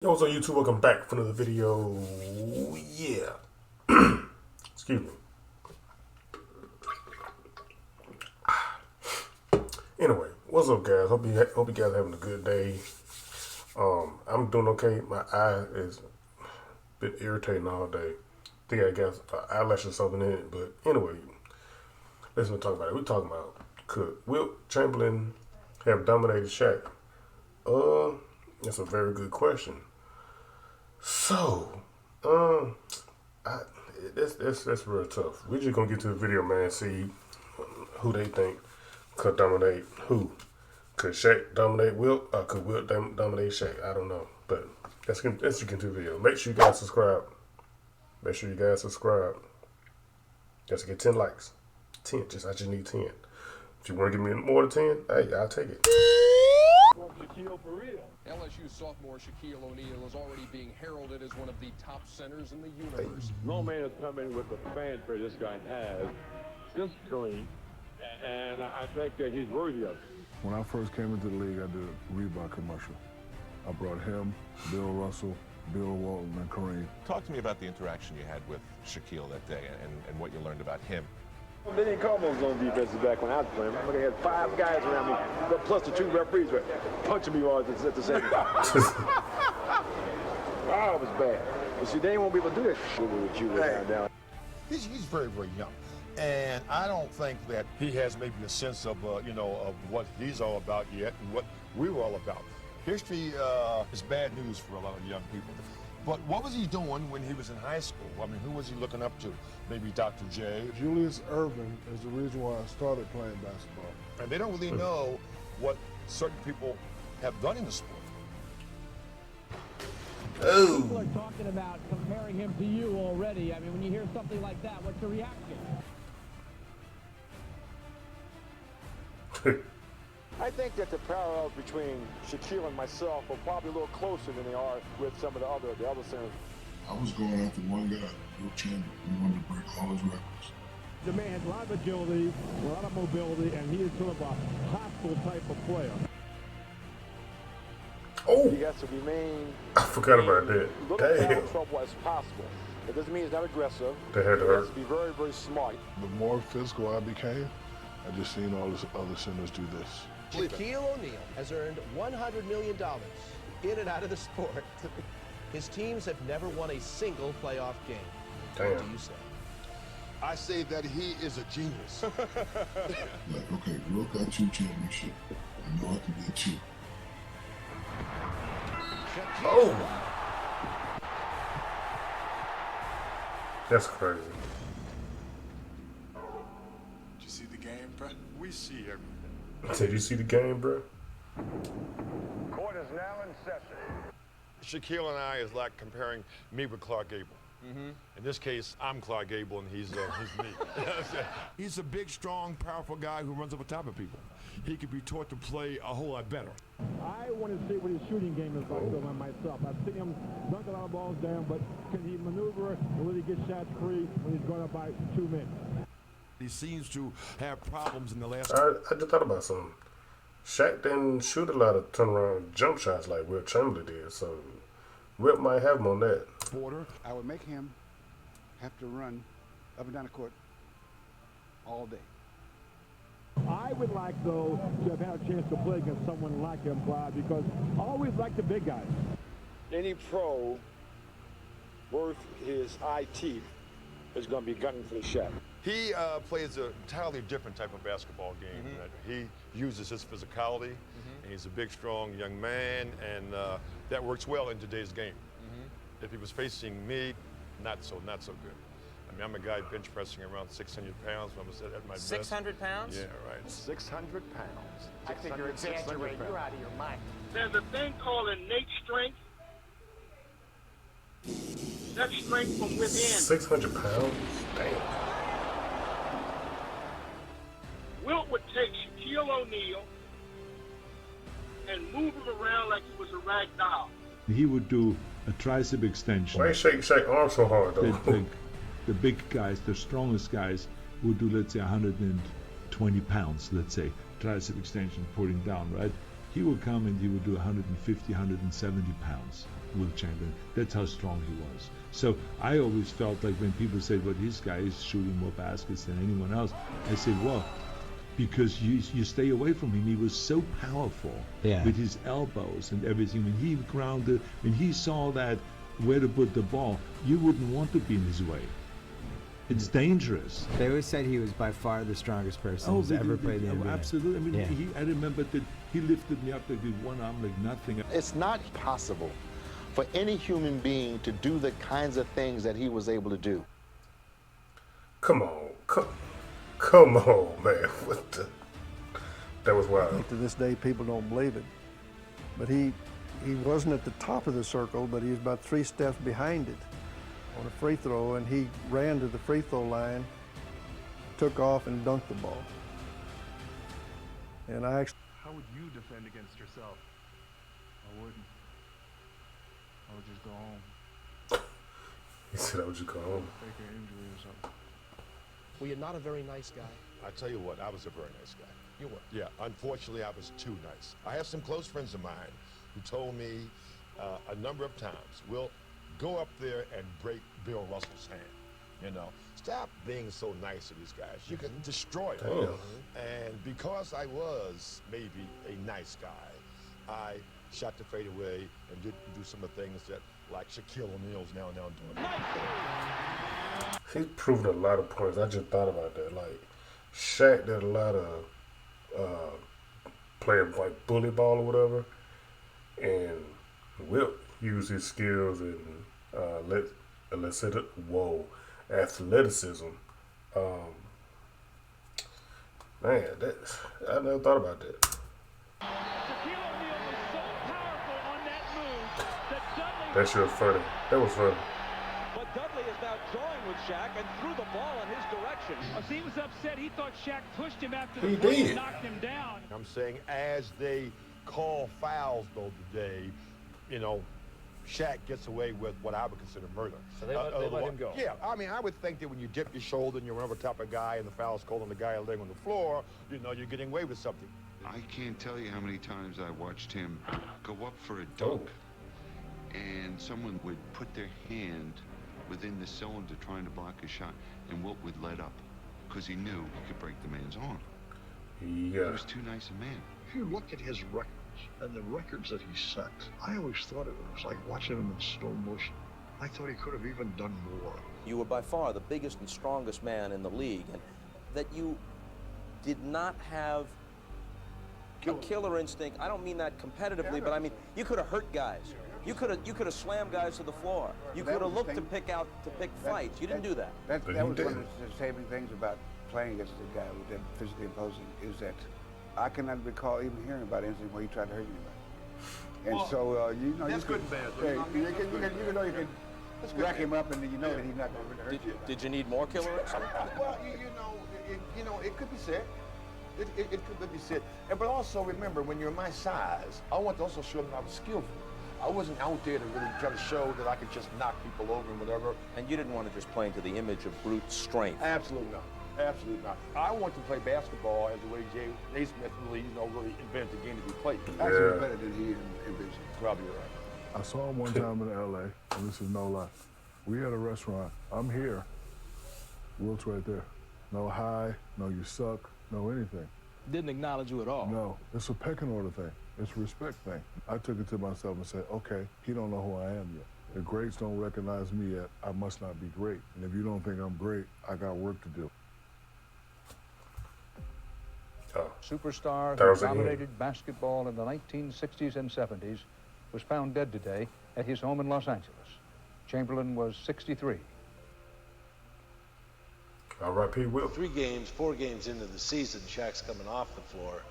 Yo, what's up YouTube? Welcome back for another video. Yeah. Excuse me. Anyway, what's up guys? Hope you guys are having a good day. I'm doing okay. My eye is a bit irritating all day. I think I got an eyelash or something in it, but anyway, let's not talk about it. We're talking about could Wilt Chamberlain have dominated Shaq? That's a very good question. So, that's real tough. We're just gonna get to the video, man. See who they think could dominate who. Could Shaq dominate Wilt, or could Wilt dominate Shaq? I don't know, but let's get into the video. Make sure you guys subscribe. Let's get 10 likes. 10. I just need 10. If you want to give me more than 10, hey, I'll take it. LSU sophomore Shaquille O'Neal is already being heralded as one of the top centers in the universe. No man has come in with the fanfare this guy has since Kareem, and I think that he's worthy of it. When I first came into the league, I did a Reebok commercial. I brought him, Bill Russell, Bill Walton, and Kareem. Talk to me about the interaction you had with Shaquille that day and what you learned about him. They didn't call me on defensive back when I was playing. I had 5 guys around me, plus the 2 referees were punching me all at the same time. Wow, it was bad. But see, they won't be able to do that shit with you down. He's very, very young. And I don't think that he has maybe a sense of, of what he's all about yet and what we were all about. History is bad news for a lot of young people. But what was he doing when he was in high school? I mean, who was he looking up to? Maybe Dr. J? Julius Erving is the reason why I started playing basketball. And they don't really know what certain people have done in the sport. People are talking about comparing him to you already. I mean, when you hear something like that, what's your reaction? I think that the parallels between Shaquille and myself are probably a little closer than they are with some of the other centers. I was going after one guy, Wilt Chamberlain. He wanted to break all his records. The man has a lot of agility, a lot of mobility, and he is sort of a hostile type of player. Oh, He has to remain. I forgot about that. Little Damn. trouble as possible. It doesn't mean he's not aggressive. That had to He has hurt. to be very, very smart. The more physical I became, I just seen all these other centers do this. Shaquille O'Neal has earned $100 million in and out of the sport. His teams have never won a single playoff game. Damn. What do you say? I say that he is a genius. Like, okay, Wilt got 2 championships. I know I can get 2. Oh, that's crazy. Did you see the game, bro? We see everything. Did you see the game, bro? Court is now in session. Shaquille and I is like comparing me with Clark Gable. In this case, I'm Clark Gable and he's me. He's a big, strong, powerful guy who runs over top of people. He could be taught to play a whole lot better. I want to see what his shooting game is like though myself. I've seen him dunk a lot of balls down, but can he maneuver and really get shots free when he's going up by 2 men? He seems to have problems in the last... I just thought about something. Shaq didn't shoot a lot of turnaround jump shots like Wilt Chamberlain did, so Wilt might have him on that. quarter. I would make him have to run up and down the court all day. I would like, though, to have had a chance to play against someone like him, Clyde, because I always like the big guys. Any pro worth his eye teeth is going to be gunning for the shot. He plays an entirely different type of basketball game. He uses his physicality, and he's a big, strong young man, and that works well in today's game. If he was facing me, not so good. I mean, I'm a guy bench pressing around 600 pounds when I was at my best. 600 pounds? Yeah, right. 600 pounds. I think you're exaggerating. You're out of your mind. There's a thing called innate strength. That's strength from within. 600 pounds? Damn. Wilt would take Shaquille O'Neal and move him around like he was a rag doll. He would do a tricep extension. Why you shake arms so hard, though? The big guys, the strongest guys, would do, let's say, 120 pounds, let's say, tricep extension, pulling down, right? He would come and he would do 150, 170 pounds, Wilt Chamberlain. That's how strong he was. So I always felt like when people say, well, this guy is shooting more baskets than anyone else, I said, well, because you stay away from him. He was so powerful with his elbows and everything. When he grounded, when he saw that where to put the ball, you wouldn't want to be in his way. It's dangerous. They always said he was by far the strongest person who's ever played in the NBA. Absolutely. I mean, I remember that he lifted me up like with one arm like nothing. It's not possible for any human being to do the kinds of things that he was able to do. Come on. Come on, man. What the? That was wild. I think to this day, people don't believe it. But he wasn't at the top of the circle, but he was about 3 steps behind it on a free throw, and he ran to the free throw line, took off, and dunked the ball. And I actually... How would you defend against yourself? I wouldn't. I would just go home. He said, I would just go home. Fake an injury or something. Well, you're not a very nice guy. I tell you what, I was a very nice guy. You were? Yeah, unfortunately, I was too nice. I have some close friends of mine who told me a number of times, Wilt, go up there and break Bill Russell's hand. You know, stop being so nice to these guys. You can destroy them. And because I was maybe a nice guy, I shot the fadeaway and didn't do some of the things that, like Shaquille O'Neal's now doing. He's proven a lot of points. I just thought about that. Like, Shaq did a lot of playing like bully ball or whatever, and Wilt used his skills and athleticism. Man, I never thought about that. That shit was funny. That was funny. But Dudley is now joined with Shaq and threw the ball in his direction. He was upset. He thought Shaq pushed him after He the play did. and knocked him down. I'm saying as they call fouls, though, today, you know, Shaq gets away with what I would consider murder. So they let him go. Yeah, I mean, I would think that when you dip your shoulder and you run over top of a guy and the foul's called on the guy laying on the floor, you know, you're getting away with something. I can't tell you how many times I watched him go up for a dunk, and someone would put their hand within the cylinder trying to block a shot, and Wilt would let up because he knew he could break the man's arm. Yeah. He was too nice a man. If you look at his records and the records that he set, I always thought it was like watching him in slow motion. I thought he could have even done more. You were by far the biggest and strongest man in the league, and that you did not have a killer instinct. I don't mean that competitively, but I mean you could have hurt guys. You could have slammed guys to the floor. You could have looked to pick fights. You didn't do that. That was one of the saving things about playing against the guy with them physically imposing, is that I cannot recall even hearing about anything where he tried to hurt anybody. And so you know, that's good and bad. You know you can rack him up, and you know that he's not going to hurt you. Did you need more killer instinct? Well, you know, it could be said. It could be said. But also remember, when you're my size, I want to also show them I was skillful. I wasn't out there to really try to show that I could just knock people over and whatever. And you didn't want to just play into the image of brute strength. Absolutely not. Absolutely not. I want to play basketball as the way Jay Naismith really invented the game to be played. Actually better than he envisioned. Probably right. I saw him one time in L.A., and this is no lie. We had a restaurant. I'm here. Wilt's right there. No hi, no you suck, no anything. Didn't acknowledge you at all. No, it's a pecking order thing. It's a respect thing. I took it to myself and said, okay, he don't know who I am yet. The greats don't recognize me yet. I must not be great. And if you don't think I'm great, I got work to do. Superstar who dominated basketball in the 1960s and 70s was found dead today at his home in Los Angeles. Chamberlain was 63. R.I.P. Wilt. 4 games into the season, Shaq's coming off the floor,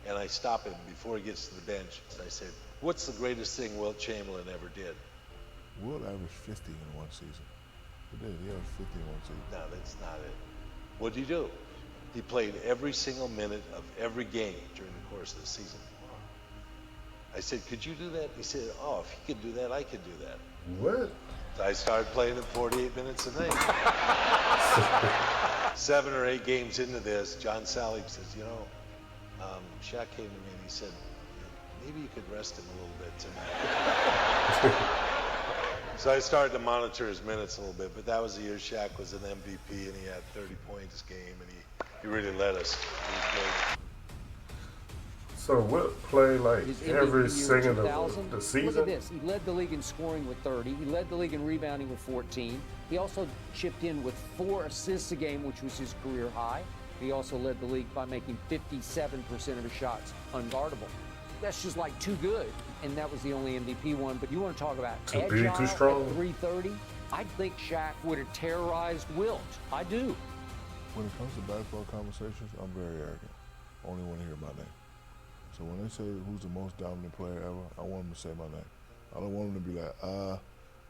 and I stop him before he gets to the bench. I said, what's the greatest thing Wilt Chamberlain ever did? Wilt averaged 50 in one season. He did. He averaged 50 in one season. No, that's not it. What did he do? He played every single minute of every game during the course of the season. I said, could you do that? He said, oh, if he could do that, I could do that. What? I started playing him 48 minutes a night. 7 or 8 games into this, John Sally says, you know, Shaq came to me and he said, maybe you could rest him a little bit tonight. So I started to monitor his minutes a little bit, but that was the year Shaq was an MVP and he had 30 points a game and he really led us. He was great. So Wilt play like every second of the Look season? at this. He led the league in scoring with 30. He led the league in rebounding with 14. He also chipped in with 4 assists a game, which was his career high. He also led the league by making 57% of his shots unguardable. That's just like too good. And that was the only MVP one. But you want to talk about Too agile big, too strong? at 330? I think Shaq would have terrorized Wilt. I do. When it comes to basketball conversations, I'm very arrogant. I only want to hear my name. So when they say who's the most dominant player ever, I want them to say my name. I don't want them to be like,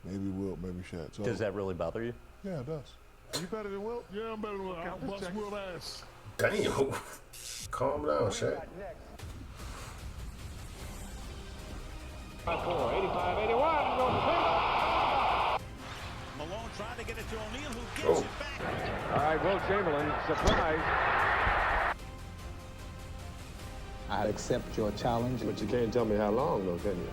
maybe Wilt, maybe Shaq. So, Does that really bother you? yeah, it does. You better than Wilt? Yeah, I'm better than Wilt. I'll bust Wilt ass. Damn. Calm down, Shaq. 85-81, goes Malone trying to get it to O'Neal, who gives Oh. it back. All right, Wilt Chamberlain, surprise. I'd accept your challenge. But you can't tell me how long, though, can you?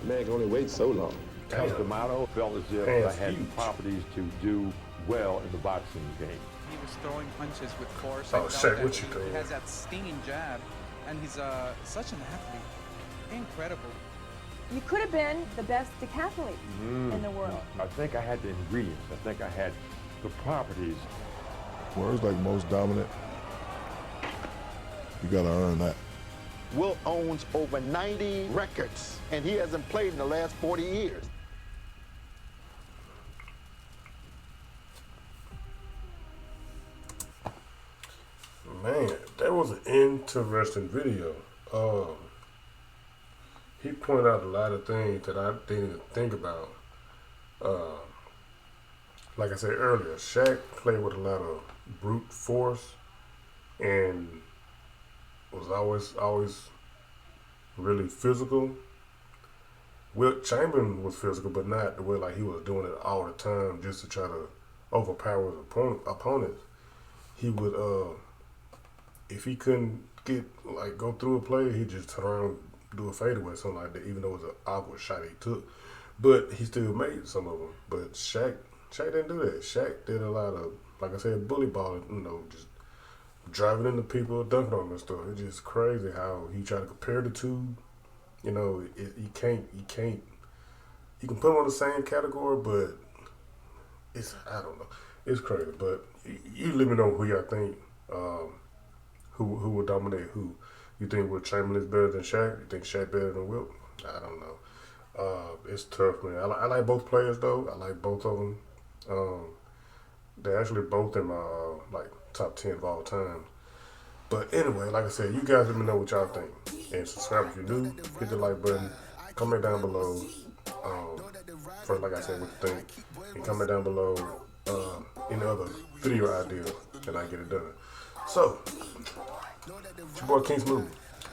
The man can only wait so long. Damn. D'Amato felt as if Man, I had the huge. properties to do well in the boxing game. He was throwing punches with force. Oh, I felt Shaq, that what you he doing? has that stinging jab, and he's such an athlete. Incredible. You could have been the best decathlete in the world. I think I had the ingredients. I think I had the properties. Words like most dominant, you gotta earn that. Wilt owns over 90 records, and he hasn't played in the last 40 years. Man, that was an interesting video. He pointed out a lot of things that I didn't even think about. Like I said earlier, Shaq played with a lot of brute force and was always really physical. Wilt Chamberlain was physical, but not the way like he was doing it all the time just to try to overpower his opponents. He would, if he couldn't go through a play, he'd just turn around, do a fadeaway, something like that, even though it was an awkward shot he took. But he still made some of them. But Shaq didn't do that. Shaq did a lot of, like I said, bully balling, just driving into people, dunking on them and stuff. It's just crazy how he tried to compare the two. You can put them on the same category, but I don't know. It's crazy. But you let me know who y'all think, who will dominate who. You think Wilt Chamberlain is better than Shaq? You think Shaq better than Wilt? I don't know. It's tough, man. I like both players, though. I like both of them. They're actually both in my top 10 of all time. But anyway, like I said, you guys let me know what y'all think. And subscribe if you're new. Hit the like button. Comment down below. For like I said, what you think. And comment down below any other video ideas, and I get it done. So, it's your boy King Smooth.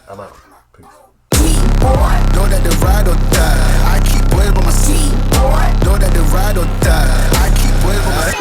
I'm out. Peace. Know that the ride or die. I keep waiting on my seat. Know that the ride or die. I keep waiting on my